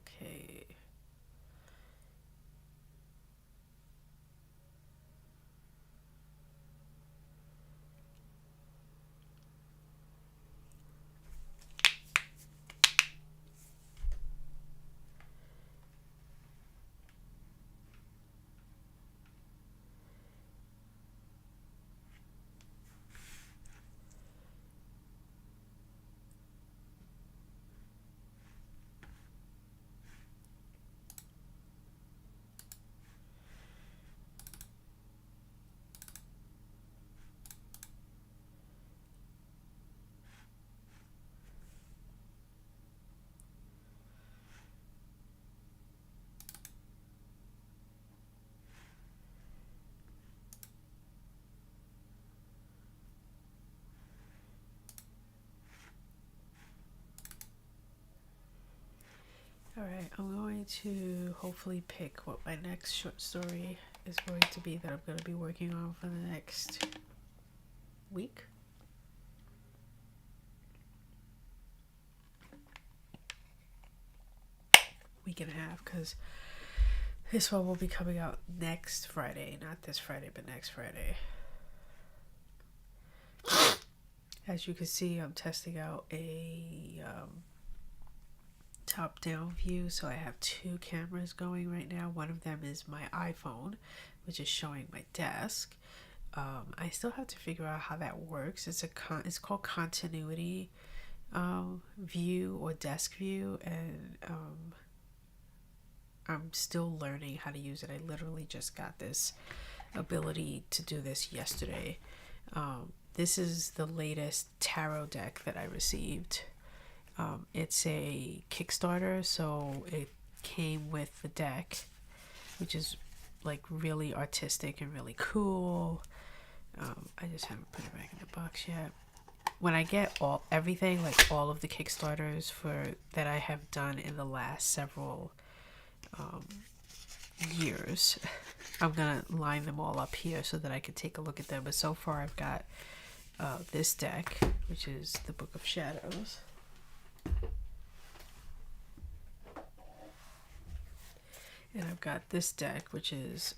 Okay. Alright, I'm going to hopefully pick what my next short story is going to be that I'm going to be working on for the next week. Week and a half, because this one will be coming out next Friday. Not this Friday, but next Friday. As you can see, I'm testing out a top-down view, so I have two cameras going right now. One of them is my iPhone, which is showing my desk. I still have to figure out how that works. It's called continuity view or desk view, and I'm still learning how to use it. I literally just got this ability to do this yesterday. This is the latest tarot deck that I received. It's a Kickstarter, so it came with the deck, which is like really artistic and really cool. I just haven't put it back in the box yet. When I get everything, like all of the Kickstarters that I have done in the last several years, I'm gonna line them all up here so that I can take a look at them. But so far I've got this deck, which is the Book of Shadows. And I've got this deck, which is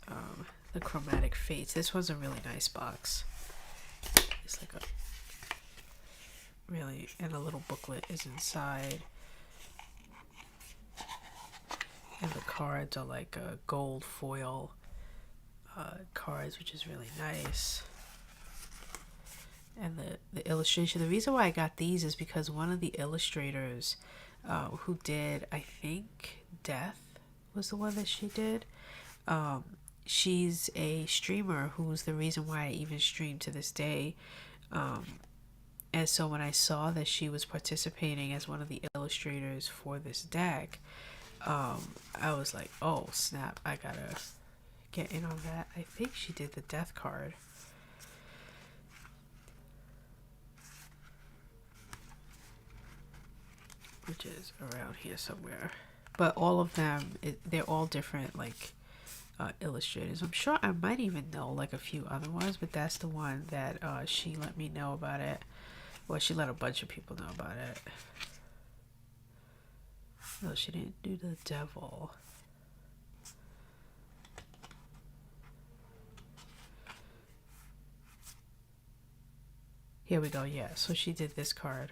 the Chromatic Fates. This one's a really nice box. It's like and a little booklet is inside. And the cards are like a gold foil cards, which is really nice. And the illustration, the reason why I got these is because one of the illustrators who did, I think, Death was the one that she did. She's a streamer who's the reason why I even stream to this day. And so when I saw that she was participating as one of the illustrators for this deck, I was like, oh snap, I gotta get in on that. I think she did the Death card. Which is around here somewhere. But all of them, they're all different, like, illustrators. I'm sure I might even know, like, a few other ones, but that's the one that she let me know about it. Well, she let a bunch of people know about it. No, she didn't do the Devil. Here we go, yeah. So she did this card.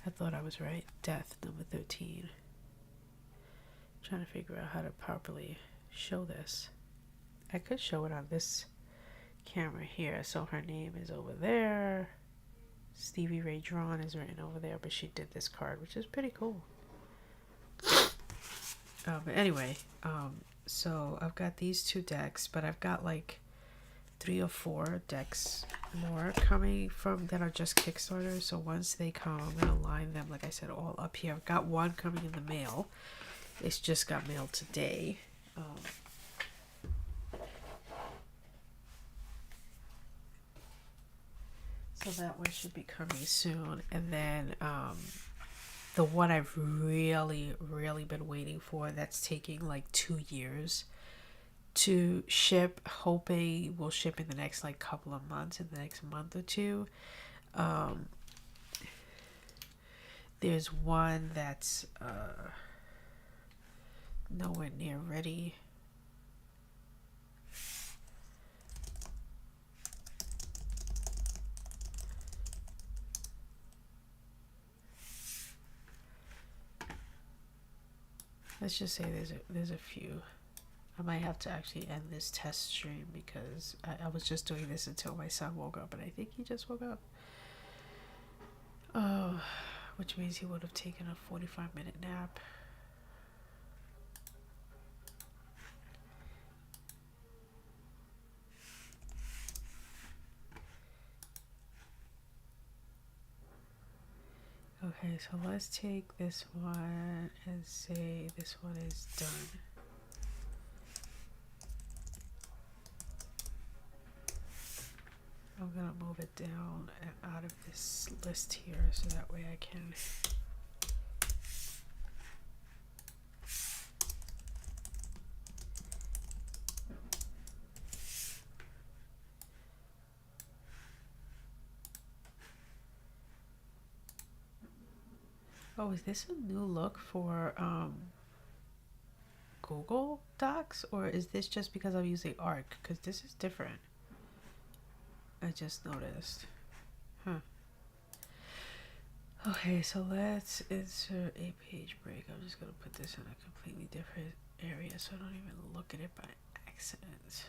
I thought I was right. Death, number 13. Trying to figure out how to properly show this. I could show it on this camera here. So her name is over there. Stevie Ray Drawn is written over there, but she did this card, which is pretty cool. But anyway, so I've got these two decks, but I've got like 3 or 4 decks more coming from that are just Kickstarter. So once they come, I'm gonna line them, like I said, all up here. I've got one coming in the mail. It's just got mailed today. So that one should be coming soon. And then the one I've really been waiting for, that's taking like 2 years to ship, hoping will ship in the next like couple of months, in the next month or two. There's one that's nowhere near ready. Let's just say there's a few. I might have to actually end this test stream because I was just doing this until my son woke up, and I think he just woke up. Oh, which means he would have taken a 45-minute nap. Okay, so let's take this one and say this one is done. I'm gonna move it down and out of this list here so that way I can Oh, is this a new look for Google Docs, or is this just because I'm using Arc? Because this is different. I just noticed. Huh. Okay, so let's insert a page break. I'm just gonna put this in a completely different area so I don't even look at it by accident.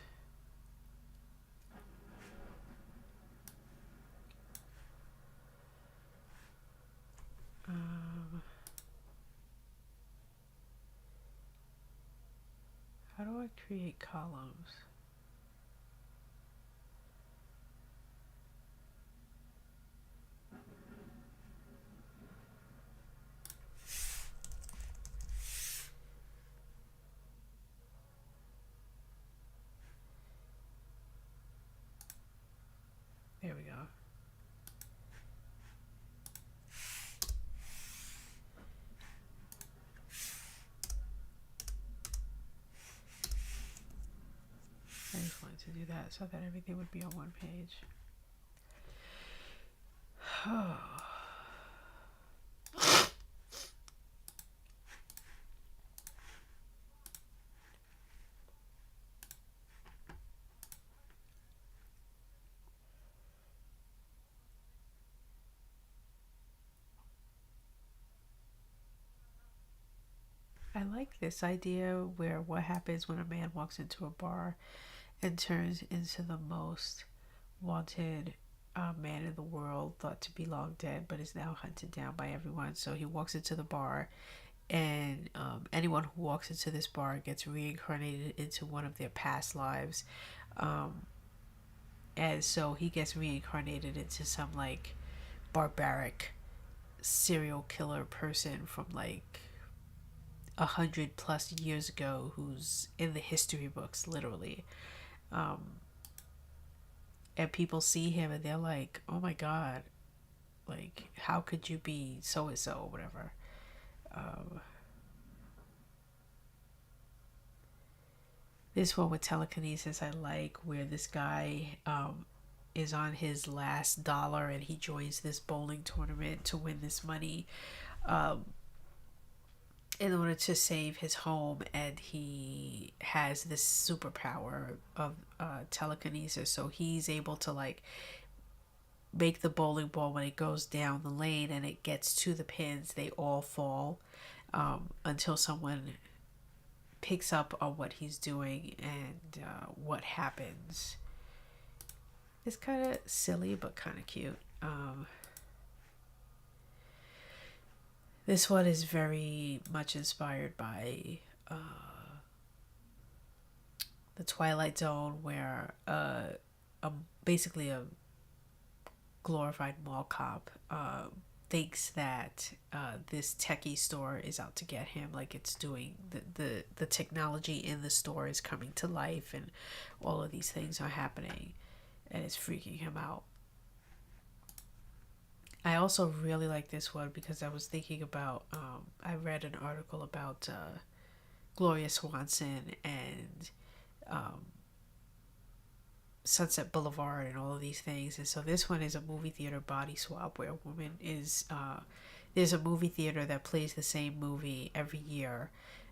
How do I create columns? There we go. I just wanted to do that so that everything would be on one page. I like this idea where what happens when a man walks into a bar and turns into the most wanted man in the world, thought to be long dead, but is now hunted down by everyone. So he walks into the bar, and anyone who walks into this bar gets reincarnated into one of their past lives. And so he gets reincarnated into some like barbaric serial killer person from like 100+ years ago who's in the history books literally. And people see him and they're like, oh my god, like how could you be so and so, whatever. This one with telekinesis I like, where this guy is on his last dollar and he joins this bowling tournament to win this money in order to save his home, and he has this superpower of telekinesis, so he's able to like make the bowling ball when it goes down the lane and it gets to the pins, they all fall until someone picks up on what he's doing and what happens. It's kind of silly but kind of cute. This one is very much inspired by the Twilight Zone, where basically a glorified mall cop thinks that this techie store is out to get him, like it's doing the technology in the store is coming to life and all of these things are happening and it's freaking him out. I also really like this one because I was thinking about I read an article about Gloria Swanson and Sunset Boulevard and all of these things. And so this one is a movie theater body swap where a woman is there's a movie theater that plays the same movie every year,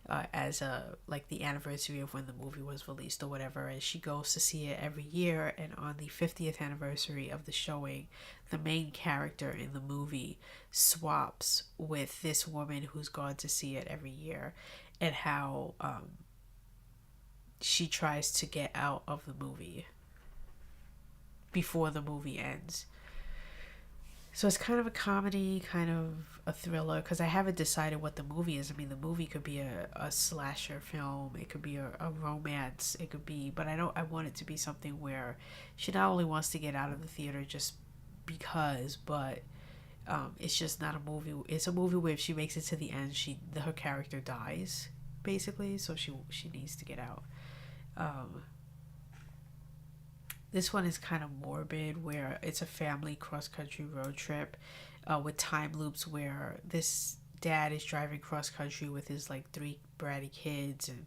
as a like the anniversary of when the movie was released or whatever, and she goes to see it every year. And on the 50th anniversary of the showing, the main character in the movie swaps with this woman who's gone to see it every year, and how she tries to get out of the movie before the movie ends. So it's kind of a comedy, kind of a thriller, because I haven't decided what the movie is. I mean, the movie could be a slasher film, it could be a romance, it could be, but I want it to be something where she not only wants to get out of the theater just because, but it's just not a movie. It's a movie where if she makes it to the end, her character dies, basically, so she needs to get out. Um, This one is kind of morbid, where it's a family cross country road trip with time loops, where this dad is driving cross country with his like three bratty kids and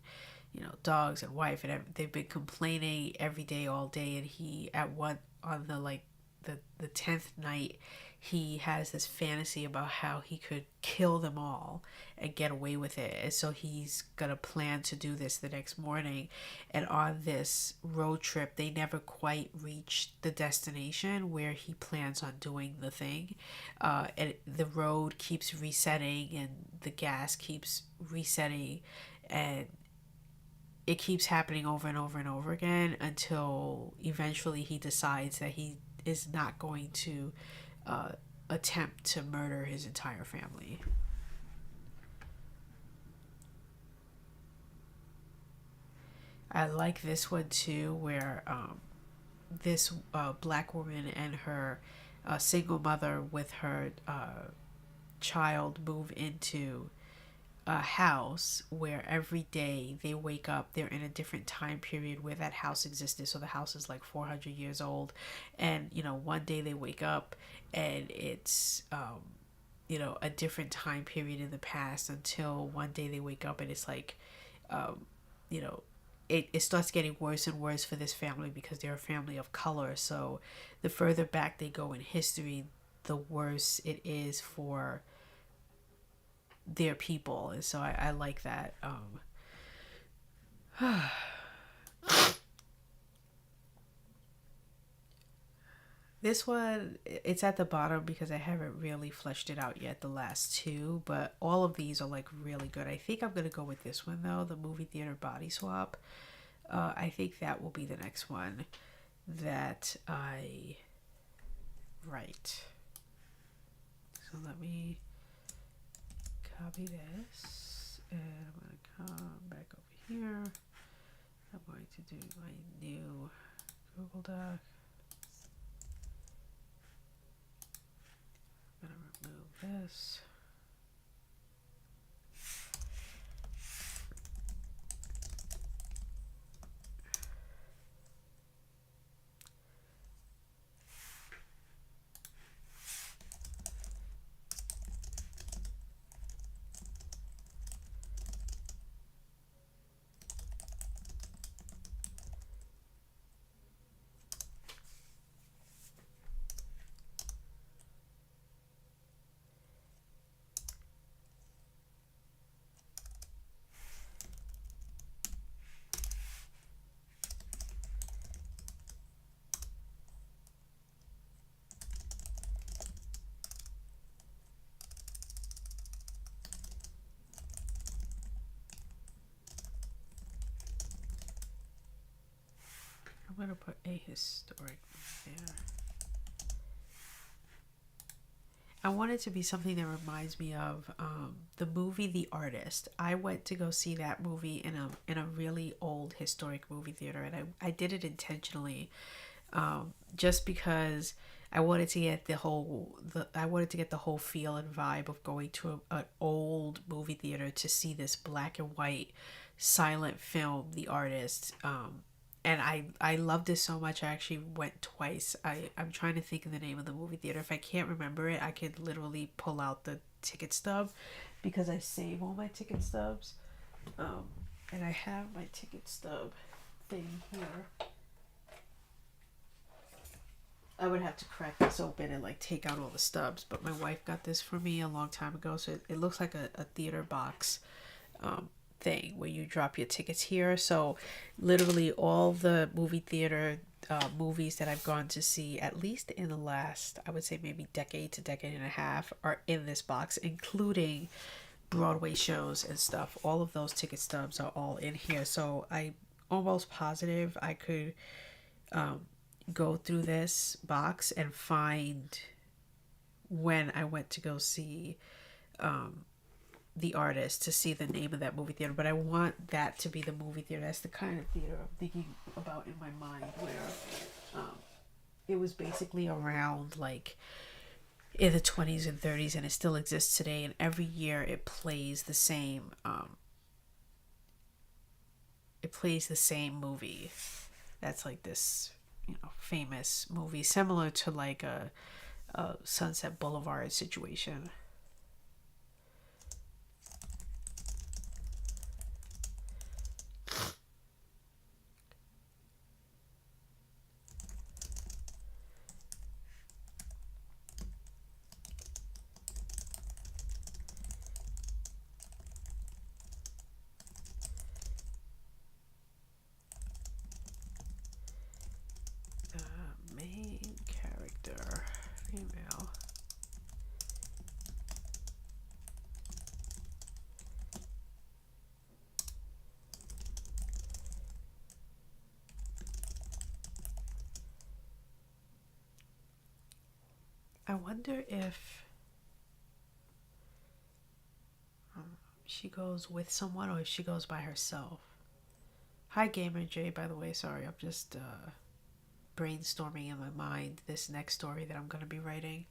dogs and wife, and they've been complaining every day all day, and he at one on the like the 10th night, he has this fantasy about how he could kill them all and get away with it. And so he's gonna plan to do this the next morning. And on this road trip, they never quite reach the destination where he plans on doing the thing. And the road keeps resetting, and the gas keeps resetting, and it keeps happening over and over and over again until eventually he decides that he is not going to attempt to murder his entire family. I like this one too, where this black woman and her single mother with her child move into a house where every day they wake up, they're in a different time period where that house existed. So the house is like 400 years old, and one day they wake up and it's a different time period in the past, until one day they wake up and it's like you know it starts getting worse and worse for this family because they're a family of color. So the further back they go in history, the worse it is for their people. And so I like that. This one, it's at the bottom because I haven't really fleshed it out yet, the last two, but all of these are like really good. I think I'm gonna go with this one though, the movie theater body swap. I think that will be the next one that I write. So let me copy this, and I'm gonna come back over here. I'm going to do my new Google Doc. I'm gonna remove this. I'm gonna put a historic there. I want it to be something that reminds me of the movie The Artist. I went to go see that movie in a really old historic movie theater, and I did it intentionally, just because I wanted to get I wanted to get the whole feel and vibe of going to an old movie theater to see this black and white silent film, The Artist. And I loved it so much I actually went twice. I'm trying to think of the name of the movie theater. If I can't remember it, I could literally pull out the ticket stub because I save all my ticket stubs. And I have my ticket stub thing here. I would have to crack this open and like take out all the stubs, but my wife got this for me a long time ago, so it looks like a theater box thing where you drop your tickets here. So literally all the movie theater movies that I've gone to see, at least in the last, I would say maybe decade to decade and a half, are in this box, including Broadway shows and stuff. All of those ticket stubs are all in here. So I'm almost positive I could go through this box and find when I went to go see the artist, to see the name of that movie theater. But I want that to be the movie theater. That's the kind of theater I'm thinking about in my mind, where it was basically around like in the 20s and 30s, and it still exists today, and every year it plays the same movie that's like this, famous movie, similar to like a Sunset Boulevard situation. Main character, female. I wonder if she goes with someone or if she goes by herself. Hi, Gamer J, by the way. Sorry, I'm just brainstorming in my mind this next story that I'm going to be writing.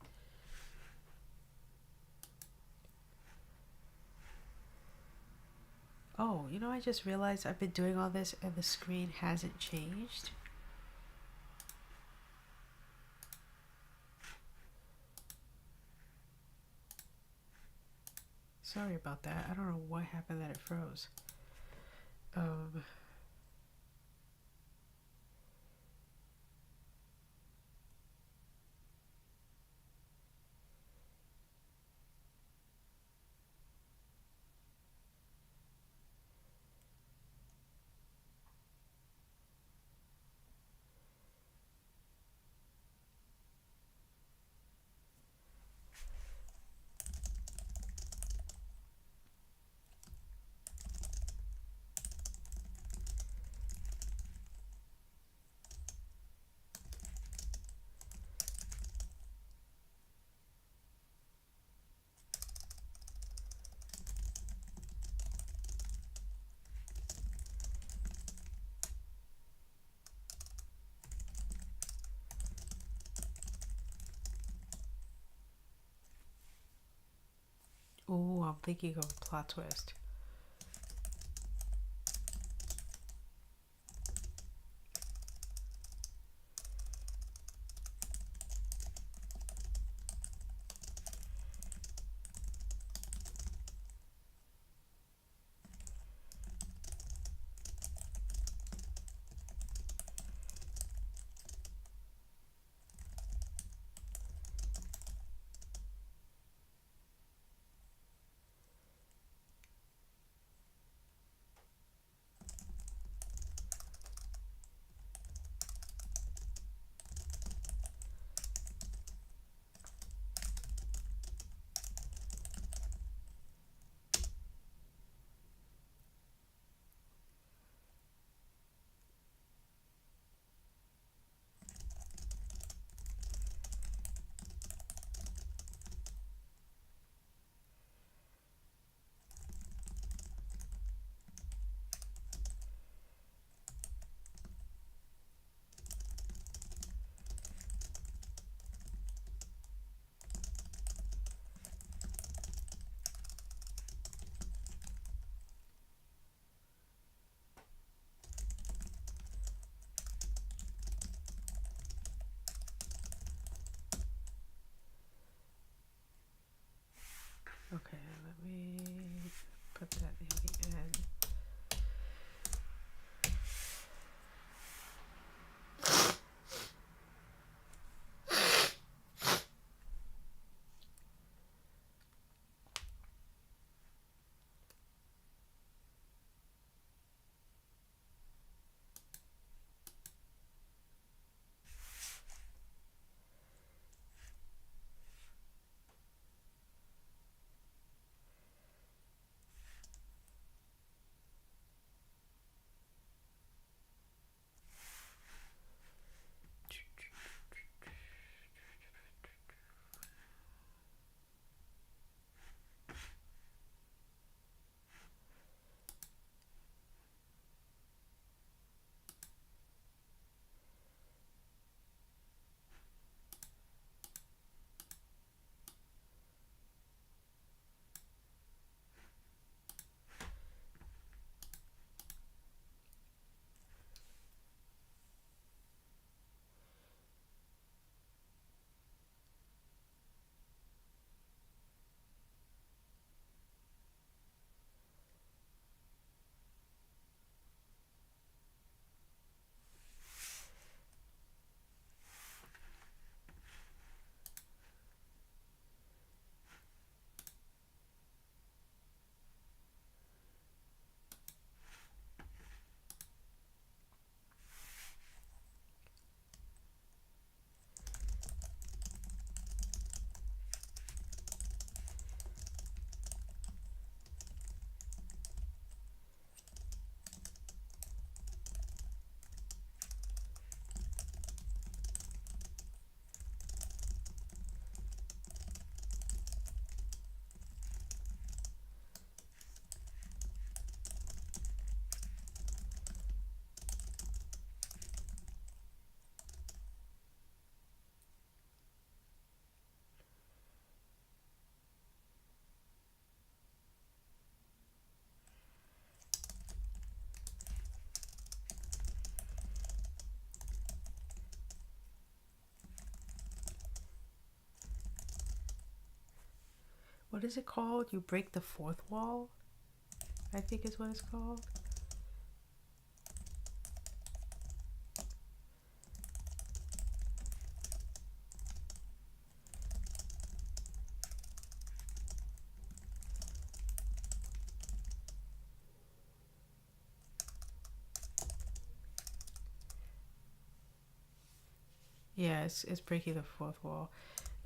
Oh, I just realized I've been doing all this and the screen hasn't changed. Sorry about that. I don't know what happened that it froze. Oh, I'm thinking of a plot twist. Okay, let me put that in the end. what is it called? You break the fourth wall, I think is what it's called. Yeah, it's breaking the fourth wall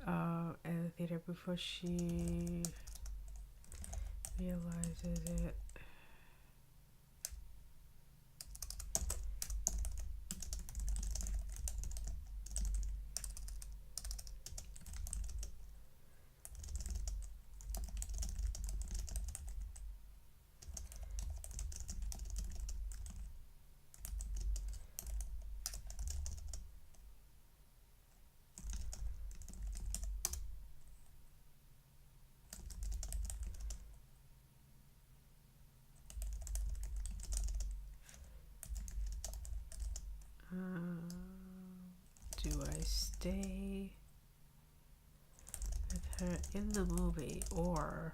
at the theater before she realizes it. Do I stay with her in the movie or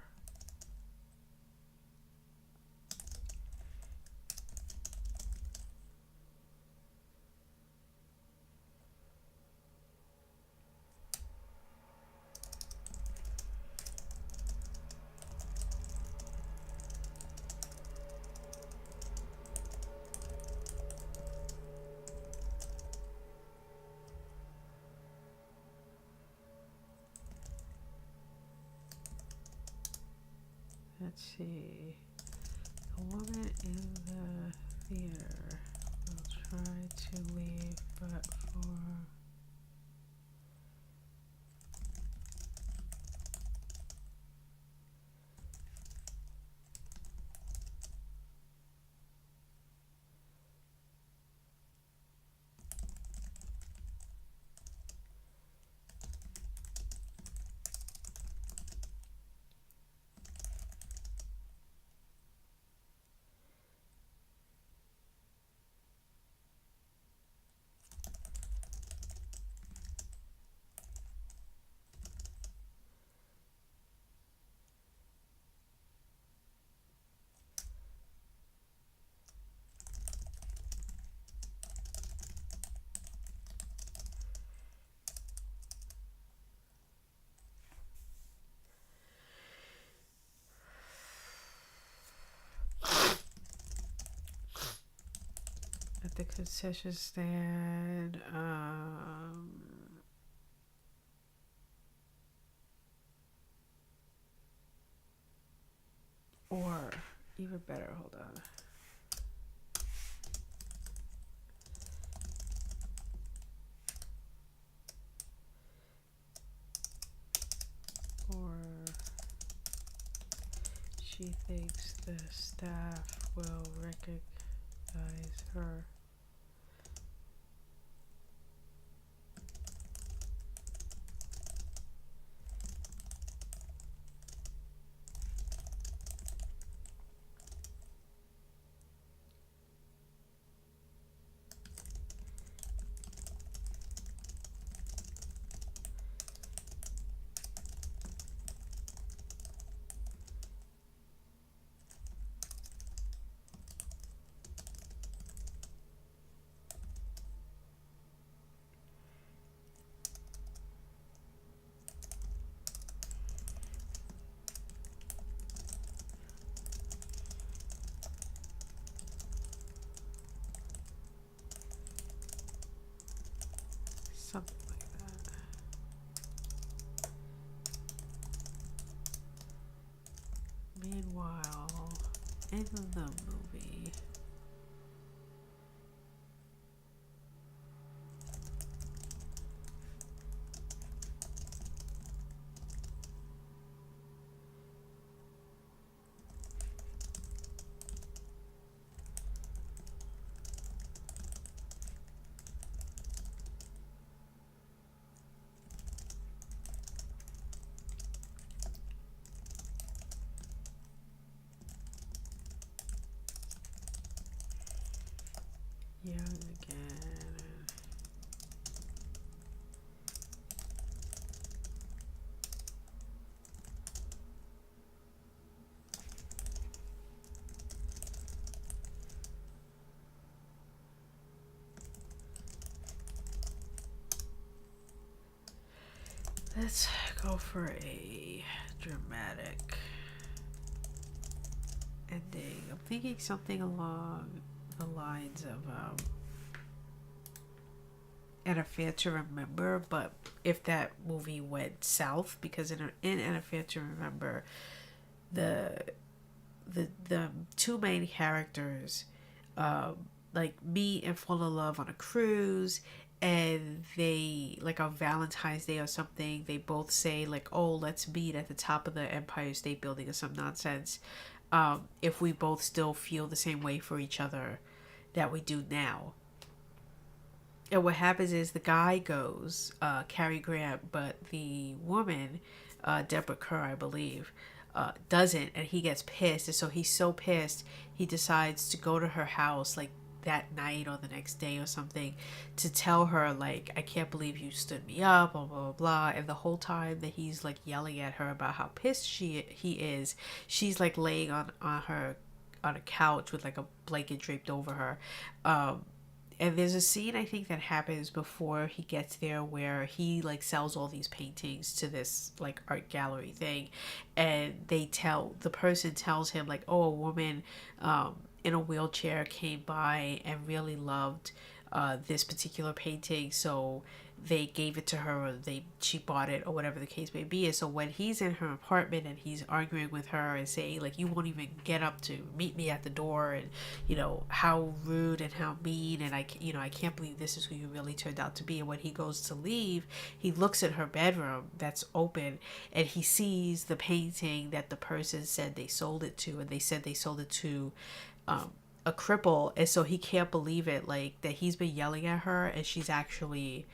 let's see. The woman in the theater will try to leave, but for at the concession stand, or even better, hold on. Or she thinks the staff will recognize her. Something like that. Meanwhile, in the movie, young again. Let's go for a dramatic ending. I'm thinking something along the lines of An Affair to Remember, but if that movie went south, because in An Affair to Remember, the the two main characters like meet and fall in love on a cruise, and they, like on Valentine's Day or something, they both say like, oh, let's meet at the top of the Empire State Building or some nonsense, if we both still feel the same way for each other that we do now. And what happens is the guy goes, Cary Grant, but the woman, Deborah Kerr, I believe, doesn't, and he gets pissed. And so he's so pissed, he decides to go to her house like that night or the next day or something to tell her like, I can't believe you stood me up, blah blah blah, blah. And the whole time that he's like yelling at her about how pissed he is, she's like laying on her on a couch with like a blanket draped over her. And there's a scene I think that happens before he gets there where he like sells all these paintings to this like art gallery thing, and the person tells him like, oh, a woman in a wheelchair came by and really loved this particular painting, so they gave it to her, or she bought it, or whatever the case may be. And so when he's in her apartment and he's arguing with her and saying like, you won't even get up to meet me at the door, and how rude and how mean, and I can't believe this is who you really turned out to be. And when he goes to leave, he looks at her bedroom that's open, and he sees the painting that the person said they sold it to, and they said they sold it to a cripple. And so he can't believe it, like that he's been yelling at her and she's actually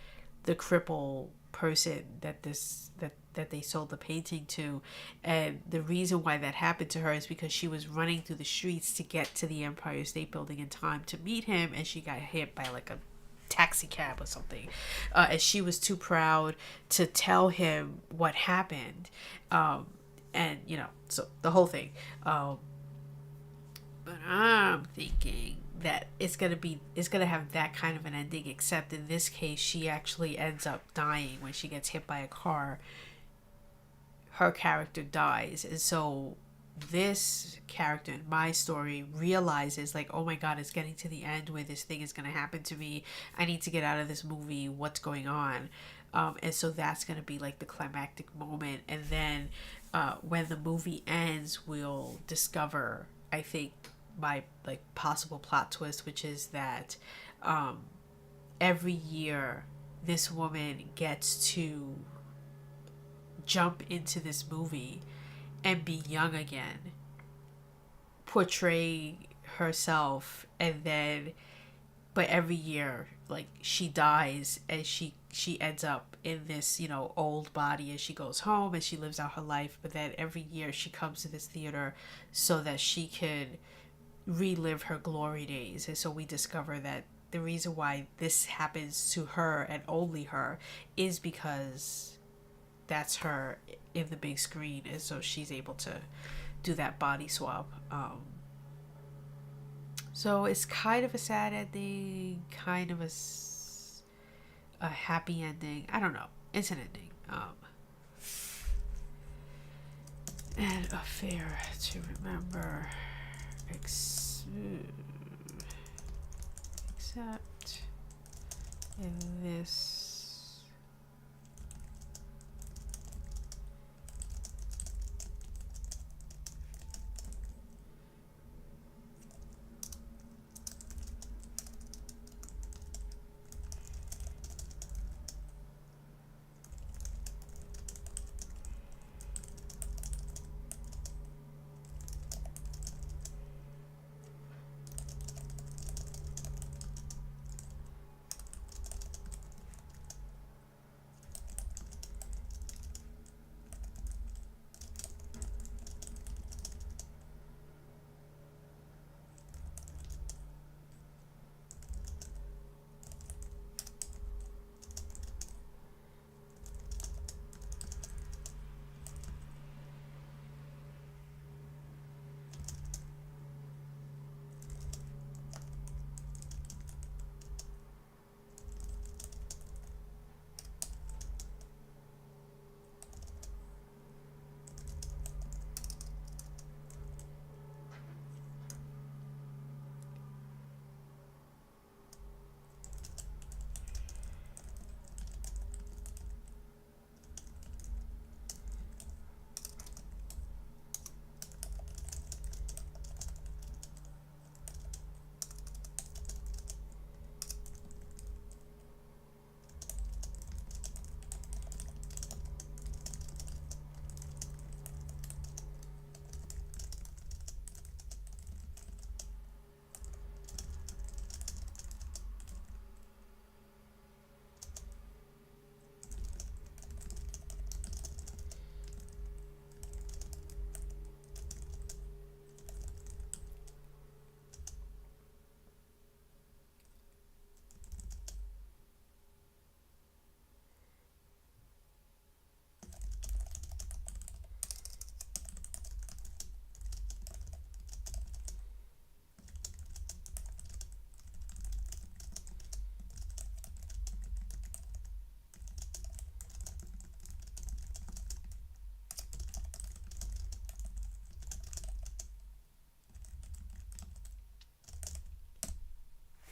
the cripple person that they sold the painting to. And the reason why that happened to her is because she was running through the streets to get to the Empire State Building in time to meet him, and she got hit by like a taxi cab or something, and she was too proud to tell him what happened. And so the whole thing, but I'm thinking that it's gonna have that kind of an ending, except in this case she actually ends up dying when she gets hit by a car. Her character dies, and so this character in my story realizes like, oh my god, it's getting to the end where this thing is gonna happen to me. I need to get out of this movie. What's going on? And so that's gonna be like the climactic moment. And then when the movie ends, we'll discover, I think, my like possible plot twist, which is that every year this woman gets to jump into this movie and be young again, portray herself, and then but every year like she dies, and she ends up in this old body, and she goes home and she lives out her life. But then every year she comes to this theater so that she could relive her glory days. And so we discover that the reason why this happens to her and only her is because that's her in the big screen, and so she's able to do that body swap. So it's kind of a sad ending, kind of a happy ending. I don't know. It's an ending. And Affair to Remember. Except in this.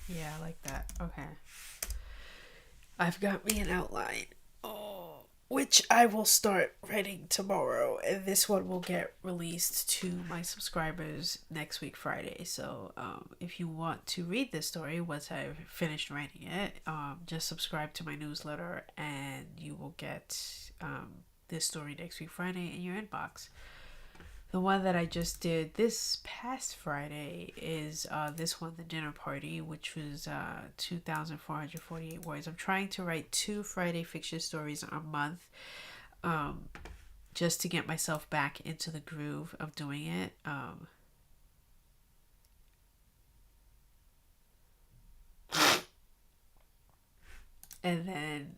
Yeah, I like that. Okay. I've got me an outline. Oh, which I will start writing tomorrow, and this one will get released to my subscribers next week Friday. So if you want to read this story once I've finished writing it, just subscribe to my newsletter and you will get this story next week Friday in your inbox. The one that I just did this past Friday is this one, The Dinner Party, which was 2,448 words. I'm trying to write 2 Friday fiction stories a month, just to get myself back into the groove of doing it. And then,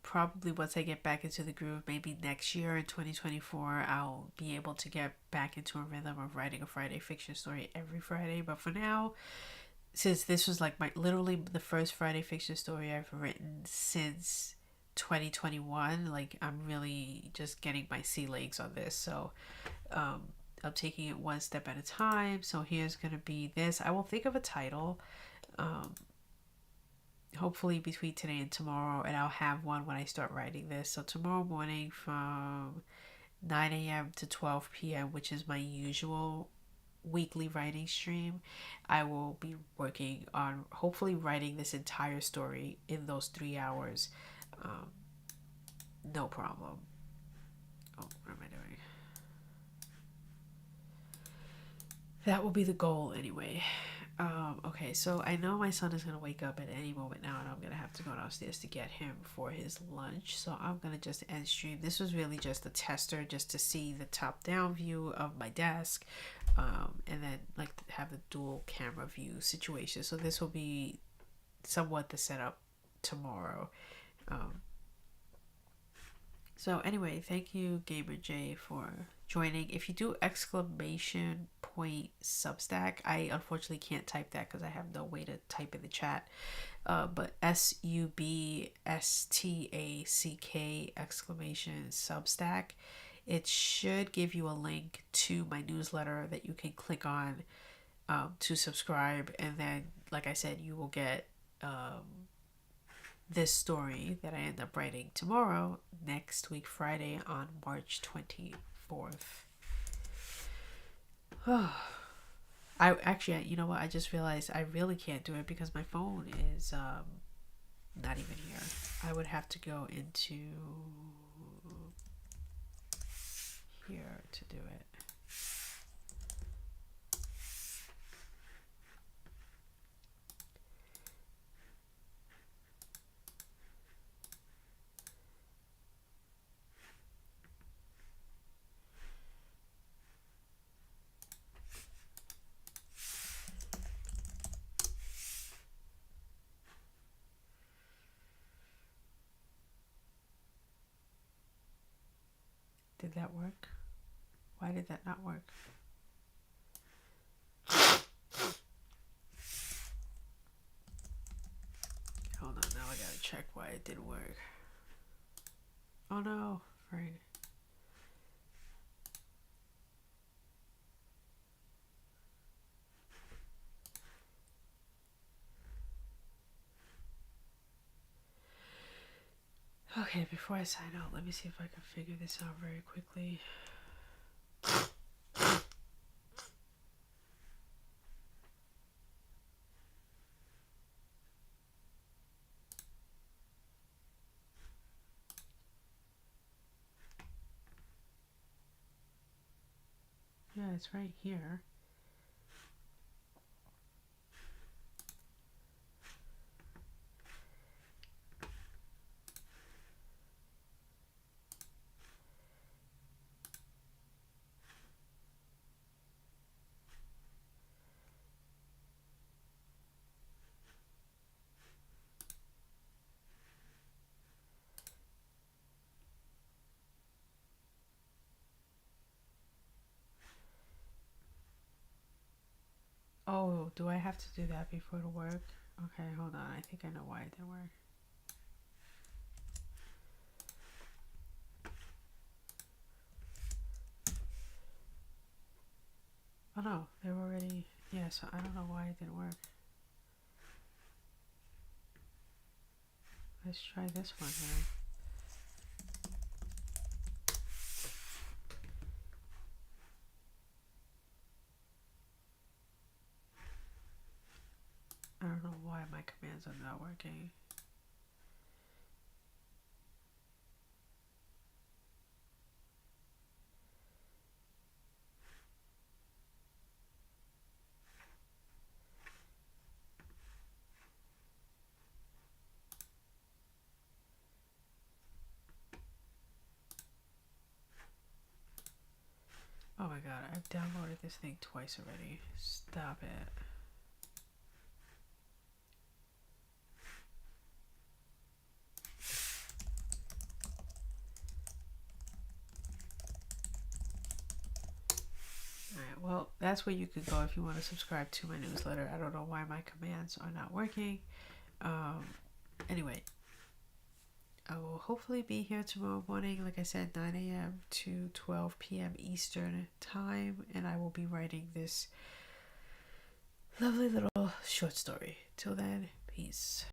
probably once I get back into the groove, maybe next year in 2024, I'll be able to get back into a rhythm of writing a Friday fiction story every Friday. But for now, since this was like literally the first Friday fiction story I've written since 2021, like I'm really just getting my sea legs on this. So I'm taking it one step at a time. So here's gonna be this. I will think of a title. Hopefully between today and tomorrow, and I'll have one when I start writing this. So tomorrow morning from 9 a.m. to 12 p.m., which is my usual weekly writing stream, I will be working on hopefully writing this entire story in those 3 hours. No problem. Oh, what am I doing? That will be the goal anyway. Okay, so I know my son is gonna wake up at any moment now, and I'm gonna have to go downstairs to get him for his lunch. So I'm gonna just end stream. This was really just a tester, just to see the top-down view of my desk, and then like have the dual camera view situation. So this will be somewhat the setup tomorrow. So anyway, thank you, Gamer J, for joining. If you do exclamation point Substack, I unfortunately can't type that because I have no way to type in the chat. But SUBSTACK exclamation Substack. It should give you a link to my newsletter that you can click on to subscribe, and then, like I said, you will get this story that I end up writing tomorrow, next week Friday on March 24th. I actually, you know what? I just realized I really can't do it because my phone is not even here. I would have to go into here to do it. Did that work? Why did that not work? Hold on, now I gotta check why it didn't work. Oh no, frig. Okay, before I sign out, let me see if I can figure this out very quickly. Yeah, it's right here. Oh, do I have to do that before it'll work? Okay, hold on. I think I know why it didn't work. Oh no, they were already... Yeah, so I don't know why it didn't work. Let's try this one here. I don't know why my commands are not working. Oh my god, I've downloaded this thing twice already. Stop it. Alright, well, that's where you could go if you want to subscribe to my newsletter. I don't know why my commands are not working. Anyway, I will hopefully be here tomorrow morning, like I said, 9 a.m. to 12 p.m. Eastern time, and I will be writing this lovely little short story. Till then, peace.